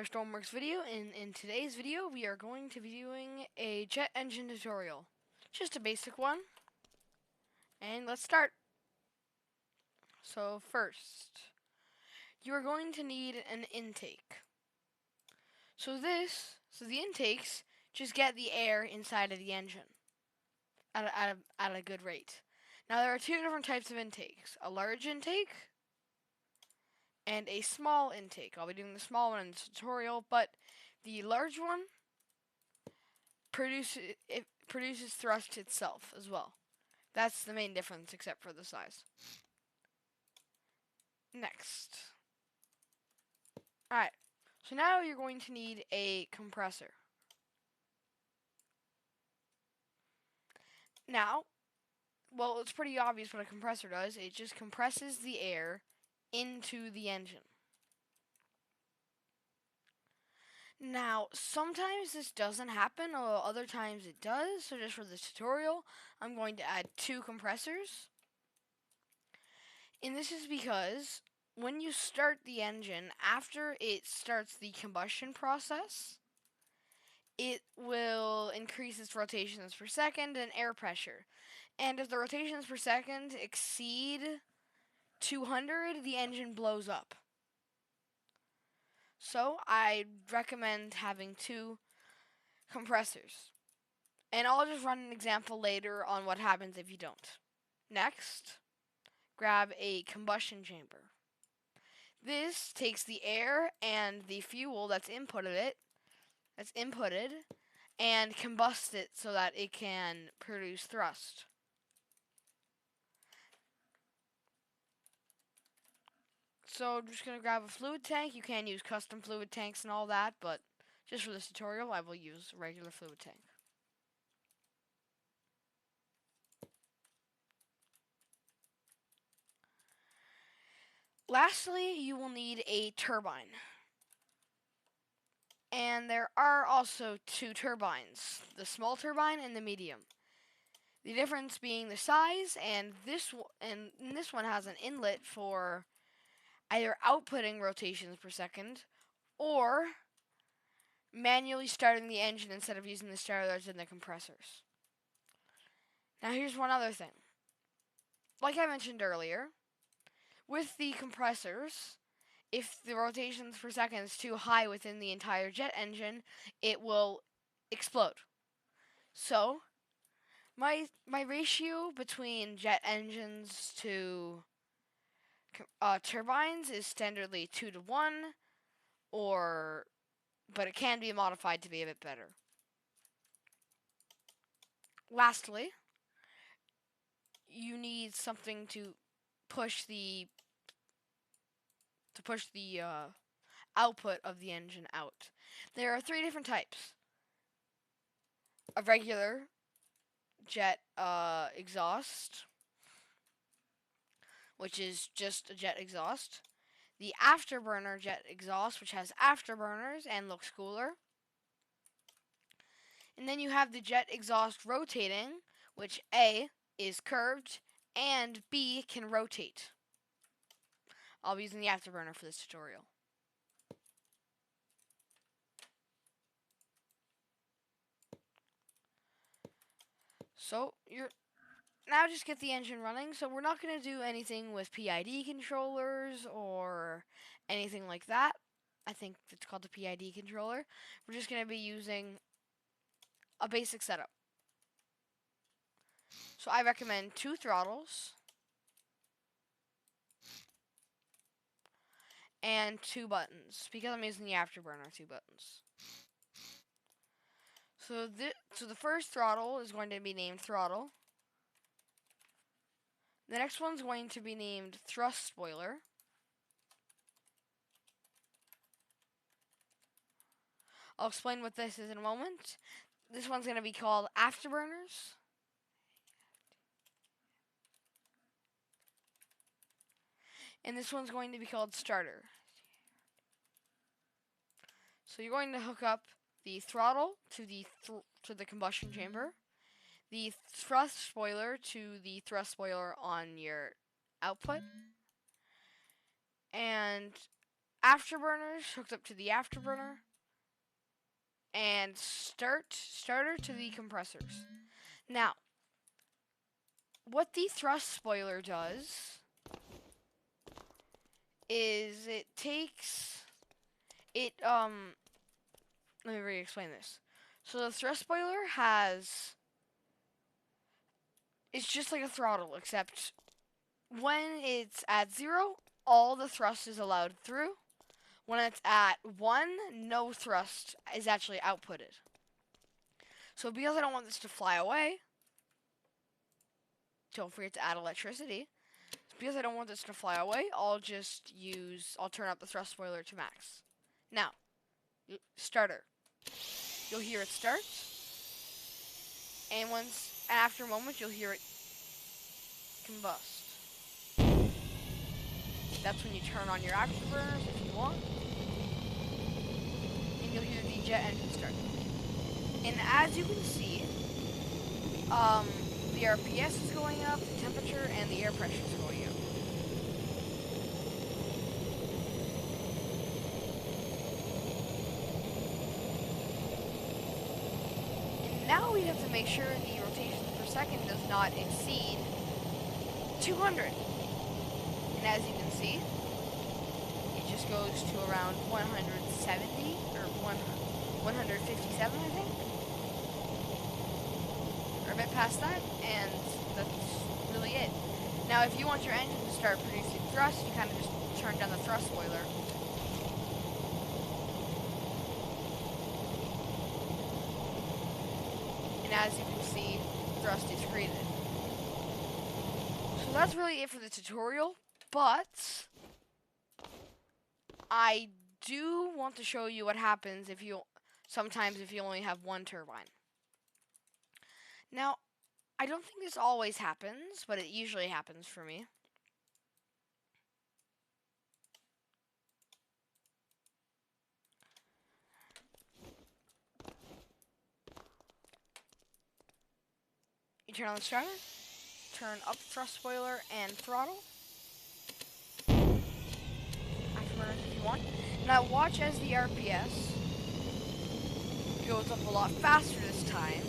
another Stormworks video, and in today's video we are going to be doing a jet engine tutorial. Just a basic one. And let's start. So first, you are going to need an intake. So the intakes just get the air inside of the engine at a good rate. Now there are two different types of intakes. A large intake and a small intake. I'll be doing the small one in this tutorial, but the large one produces thrust itself as well. That's the main difference, except for the size. Next. Alright, so now you're going to need a compressor. Now, well, it's pretty obvious what a compressor does. It just compresses the air into the engine. Now, sometimes this doesn't happen, or other times it does, so just for this tutorial, I'm going to add two compressors. And this is because when you start the engine, after it starts the combustion process, it will increase its rotations per second and air pressure. And if the rotations per second exceed 200, the engine blows up. So I recommend having two compressors. And I'll just run an example later on what happens if you don't. Next, grab a combustion chamber. This takes the air and the fuel that's inputted, and combusts it so that it can produce thrust. So I'm just going to grab a fluid tank. You can use custom fluid tanks and all that, but just for this tutorial, I will use a regular fluid tank. Lastly, you will need a turbine. And there are also two turbines, the small turbine and the medium. The difference being the size, and this one has an inlet for either outputting rotations per second or manually starting the engine instead of using the starters and the compressors. Now here's one other thing. Like I mentioned earlier, with the compressors, if the rotations per second is too high within the entire jet engine, it will explode. So, my ratio between jet engines to turbines is standardly 2-to-1, but it can be modified to be a bit better. Lastly, you need something to push the output of the engine out. There are three different types: a regular jet exhaust, which is just a jet exhaust; the afterburner jet exhaust, which has afterburners and looks cooler; and then you have the jet exhaust rotating, which A is curved and B can rotate. I'll be using the afterburner for this tutorial. So you're now just get the engine running. So we're not going to do anything with PID controllers or anything like that. I think it's called the PID controller. We're just going to be using a basic setup. So I recommend two throttles and two buttons, because I'm using the afterburner, two buttons. So the first throttle is going to be named throttle. The next one's going to be named thrust spoiler. I'll explain what this is in a moment. This one's going to be called afterburners. And this one's going to be called starter. So you're going to hook up the throttle to the combustion chamber, the thrust spoiler to the thrust spoiler on your output, and afterburners hooked up to the afterburner, and starter to the compressors. Now, what the thrust spoiler does is let me re-explain this. So the thrust spoiler it's just like a throttle, except when it's at 0, all the thrust is allowed through. When it's at 1, no thrust is actually outputted. So because I don't want this to fly away, don't forget to add electricity. Because I don't want this to fly away, I'll turn up the thrust spoiler to max. Now, starter. You'll hear it start, and after a moment, you'll hear it combust. That's when you turn on your afterburners if you want, and you'll hear the jet engine start. And as you can see, the RPS is going up, the temperature, and the air pressure is going up. And now we have to make sure the rotations per second does not exceed 200. And as you can see, it just goes to around 170 or 157, I think. Or a bit past that, and that's really it. Now, if you want your engine to start producing thrust, you kind of just turn down the thrust spoiler. And as you can see, thrust is created. So that's really it for the tutorial, but I do want to show you what happens sometimes if you only have one turbine. Now, I don't think this always happens, but it usually happens for me. You turn on the starter, turn up thrust spoiler and throttle. Afterburners if you want. Now watch as the RPS goes up a lot faster this time.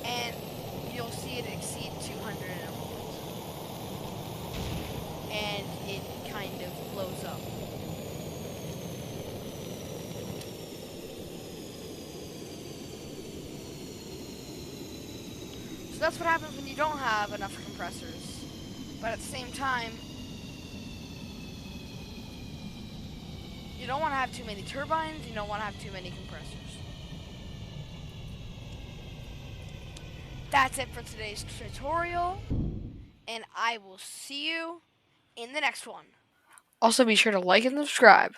And you'll see it exceed 200 in a moment. And it kind of blows up. So that's what happens when you don't have enough compressors. But at the same time, you don't want to have too many turbines, you don't want to have too many compressors. That's it for today's tutorial, and I will see you in the next one. Also, be sure to like and subscribe.